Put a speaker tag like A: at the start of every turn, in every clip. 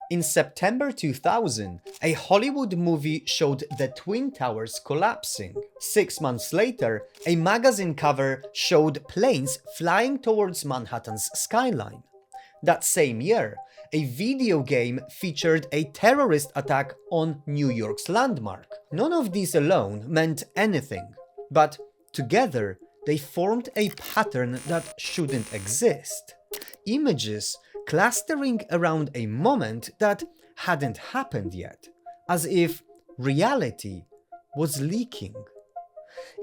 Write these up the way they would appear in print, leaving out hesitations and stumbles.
A: In September 2000, a Hollywood movie showed the Twin Towers collapsing. 6 months later, a magazine cover showed planes flying towards Manhattan's skyline. That same year, a video game featured a terrorist attack on New York's landmark. None of these alone meant anything, but together they formed a pattern that shouldn't exist. Images clustering around a moment that hadn't happened yet, as if reality was leaking.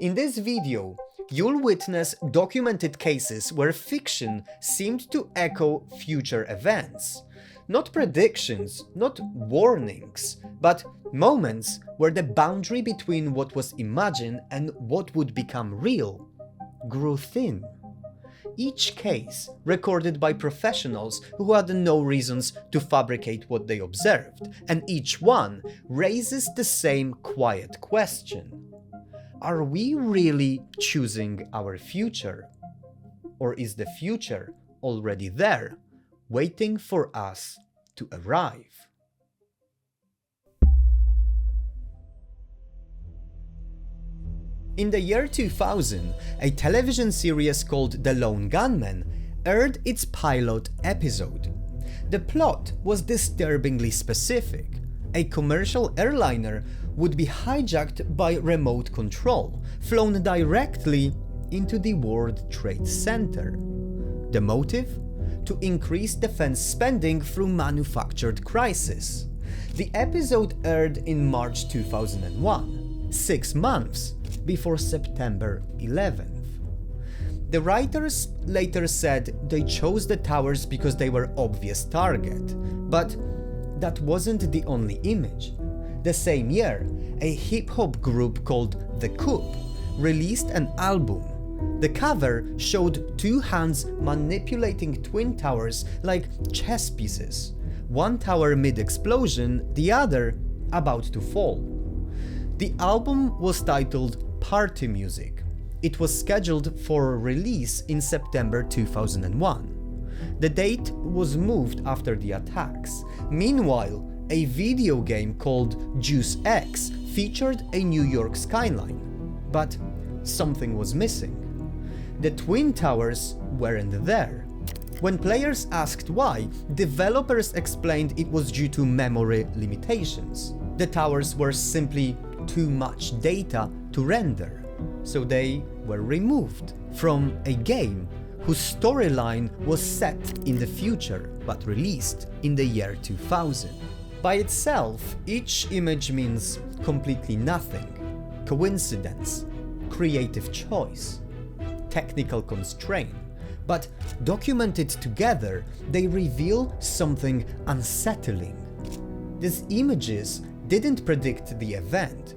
A: In this video, you'll witness documented cases where fiction seemed to echo future events. Not predictions, not warnings, but moments where the boundary between what was imagined and what would become real grew thin. Each case recorded by professionals who had no reasons to fabricate what they observed, and each one raises the same quiet question. Are we really choosing our future? Or is the future already there, waiting for us to arrive? In the year 2000, a television series called The Lone Gunman aired its pilot episode. The plot was disturbingly specific. A commercial airliner would be hijacked by remote control, flown directly into the World Trade Center. The motive? To increase defense spending through manufactured crisis. The episode aired in March 2001, 6 months before September 11th. The writers later said they chose the towers because they were obvious target, but that wasn't the only image. The same year, a hip-hop group called The Coup released an album. The cover showed two hands manipulating twin towers like chess pieces, one tower mid-explosion, the other about to fall. The album was titled Party Music. It was scheduled for release in September 2001. The date was moved after the attacks. Meanwhile, a video game called Deus Ex featured a New York skyline. But something was missing. The Twin Towers weren't there. When players asked why, developers explained it was due to memory limitations. The towers were simply too much data to render, so they were removed from a game whose storyline was set in the future but released in the year 2000. By itself, each image means completely nothing. Coincidence, creative choice, technical constraint. But documented together, they reveal something unsettling. These images didn't predict the event.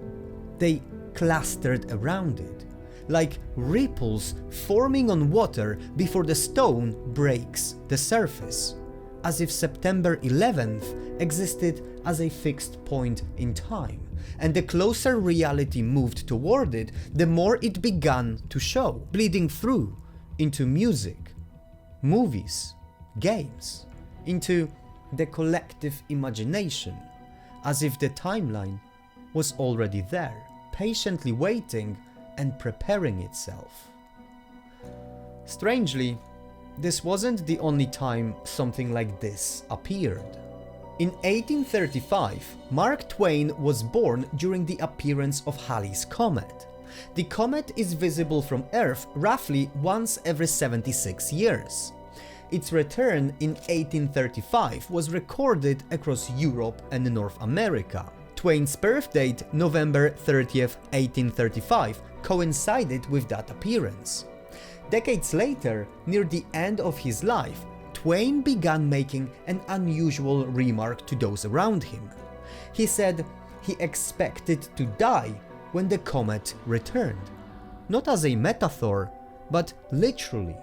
A: They clustered around it, like ripples forming on water before the stone breaks the surface, as if September 11th existed as a fixed point in time, and the closer reality moved toward it, the more it began to show, bleeding through into music, movies, games, into the collective imagination, as if the timeline was already there, patiently waiting and preparing itself. Strangely, this wasn't the only time something like this appeared. In 1835, Mark Twain was born during the appearance of Halley's Comet. The comet is visible from Earth roughly once every 76 years. Its return in 1835 was recorded across Europe and North America. Twain's birth date, November 30th, 1835, coincided with that appearance. Decades later, near the end of his life, Twain began making an unusual remark to those around him. He said he expected to die when the comet returned, not as a metaphor, but literally.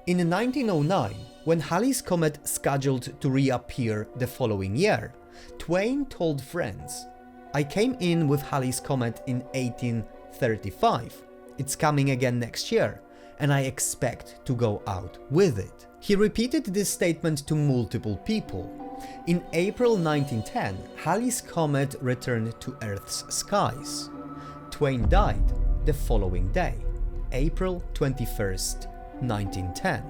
A: In 1909, when Halley's Comet scheduled to reappear the following year, Twain told friends, "I came in with Halley's Comet in 1835. It's coming again next year, and I expect to go out with it." He repeated this statement to multiple people. In April 1910, Halley's comet returned to Earth's skies. Twain died the following day, April 21st, 1910.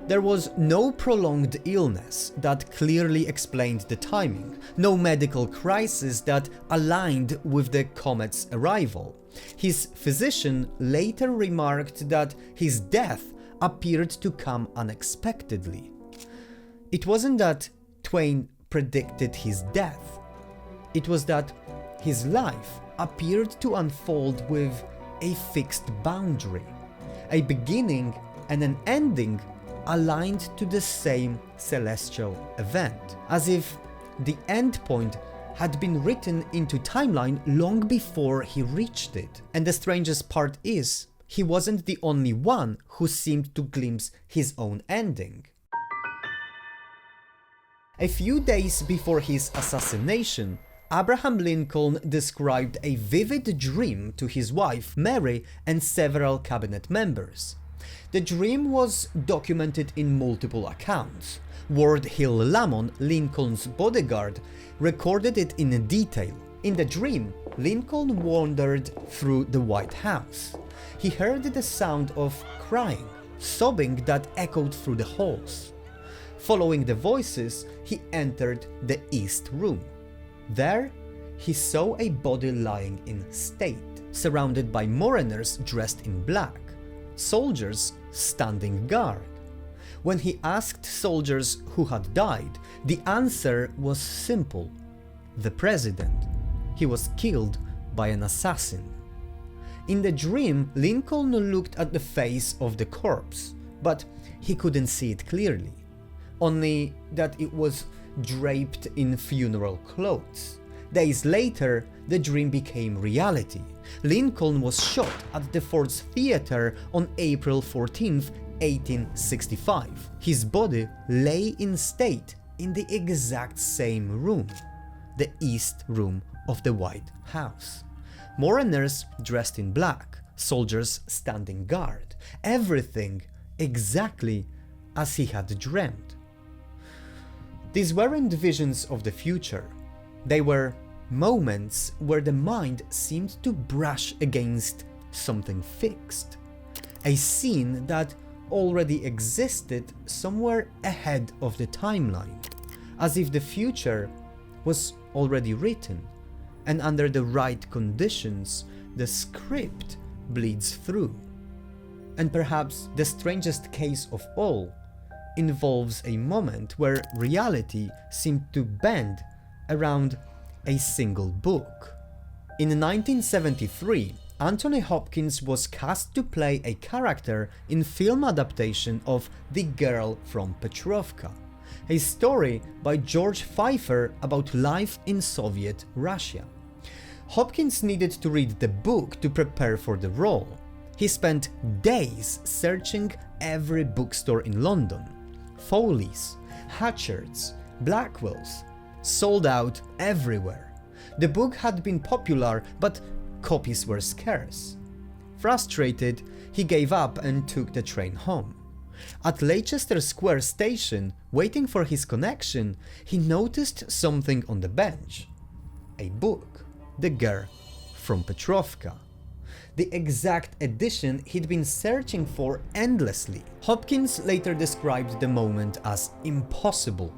A: There was no prolonged illness that clearly explained the timing, no medical crisis that aligned with the comet's arrival. His physician later remarked that his death appeared to come unexpectedly. It wasn't that Twain predicted his death, it was that his life appeared to unfold with a fixed boundary, a beginning and an ending aligned to the same celestial event, as if the endpoint had been written into timeline long before he reached it. And the strangest part is, he wasn't the only one who seemed to glimpse his own ending. A few days before his assassination, Abraham Lincoln described a vivid dream to his wife Mary and several cabinet members. The dream was documented in multiple accounts. Ward Hill Lamon, Lincoln's bodyguard, recorded it in detail. In the dream, Lincoln wandered through the White House. He heard the sound of crying, sobbing that echoed through the halls. Following the voices, he entered the East Room. There, he saw a body lying in state, surrounded by mourners dressed in black, soldiers standing guard. When he asked soldiers who had died, the answer was simple: the president. He was killed by an assassin. In the dream, Lincoln looked at the face of the corpse, but he couldn't see it clearly, only that it was draped in funeral clothes. Days later, the dream became reality. Lincoln was shot at the Ford's Theater on April 14, 1865. His body lay in state in the exact same room, the East Room of the White House. Mourners dressed in black, soldiers standing guard, everything exactly as he had dreamt. These weren't visions of the future. They were moments where the mind seemed to brush against something fixed, a scene that already existed somewhere ahead of the timeline, as if the future was already written, and under the right conditions, the script bleeds through. And perhaps the strangest case of all involves a moment where reality seemed to bend around a single book. In 1973, Anthony Hopkins was cast to play a character in film adaptation of The Girl from Petrovka, a story by George Pfeiffer about life in Soviet Russia. Hopkins needed to read the book to prepare for the role. He spent days searching every bookstore in London. Foley's, Hatchard's, Blackwell's, sold out everywhere. The book had been popular, but copies were scarce. Frustrated, he gave up and took the train home. At Leicester Square station, waiting for his connection, he noticed something on the bench. A book, The Girl from Petrovka. The exact edition he'd been searching for endlessly. Hopkins later described the moment as impossible.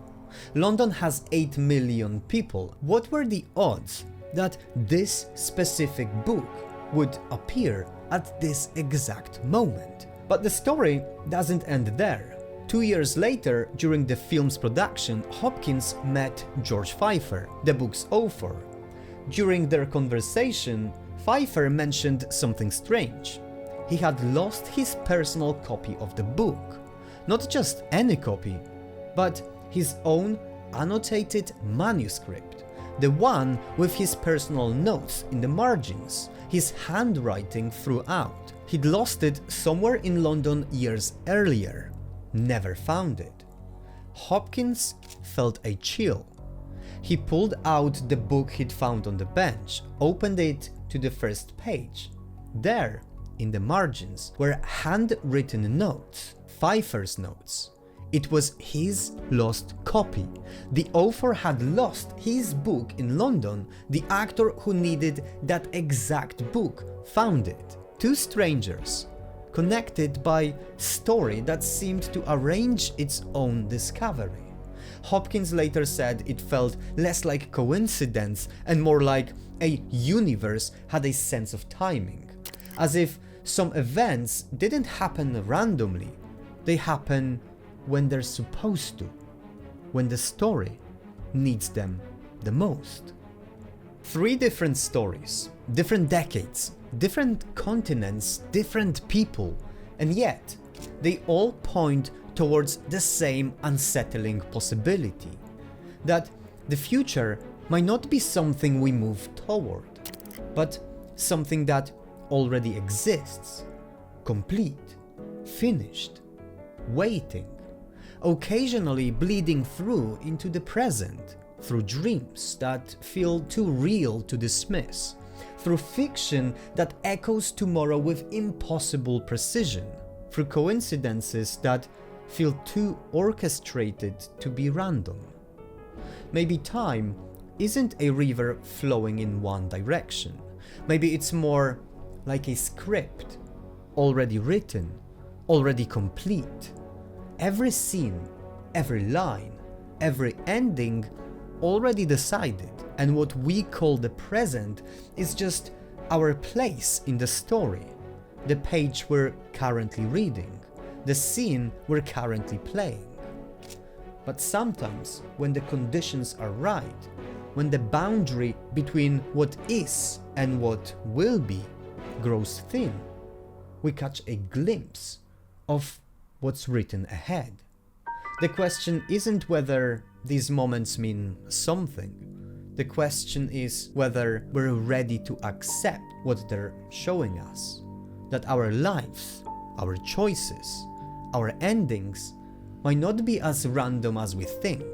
A: London has 8 million people. What were the odds that this specific book would appear at this exact moment? But the story doesn't end there. 2 years later, during the film's production, Hopkins met George Pfeiffer, the book's author. During their conversation, Pfeiffer mentioned something strange. He had lost his personal copy of the book. Not just any copy, but his own annotated manuscript. The one with his personal notes in the margins, his handwriting throughout. He'd lost it somewhere in London years earlier. Never found it. Hopkins felt a chill. He pulled out the book he'd found on the bench, opened it to the first page. There, in the margins, were handwritten notes, Pfeiffer's notes. It was his lost copy. The author had lost his book in London. The actor who needed that exact book found it. Two strangers, connected by story that seemed to arrange its own discovery. Hopkins later said it felt less like coincidence and more like a universe had a sense of timing, as if some events didn't happen randomly, they happen when they're supposed to, when the story needs them the most. Three different stories, different decades, different continents, different people, and yet they all point towards the same unsettling possibility, that the future might not be something we move toward, but something that already exists, complete, finished, waiting, occasionally bleeding through into the present, through dreams that feel too real to dismiss, through fiction that echoes tomorrow with impossible precision, through coincidences that feel too orchestrated to be random. Maybe time isn't a river flowing in one direction. Maybe it's more like a script, already written, already complete. Every scene, every line, every ending already decided, and what we call the present is just our place in the story, the page we're currently reading, the scene we're currently playing. But sometimes, when the conditions are right, when the boundary between what is and what will be grows thin, we catch a glimpse of what's written ahead. The question isn't whether these moments mean something. The question is whether we're ready to accept what they're showing us. That our lives, our choices, our endings might not be as random as we think.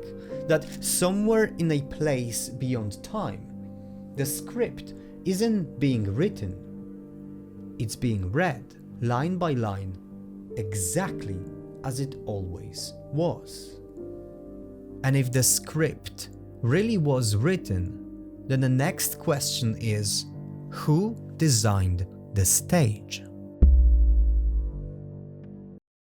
A: That somewhere in a place beyond time, the script isn't being written. It's being read, line by line, exactly as it always was. And if the script really was written, then the next question is, who designed the stage?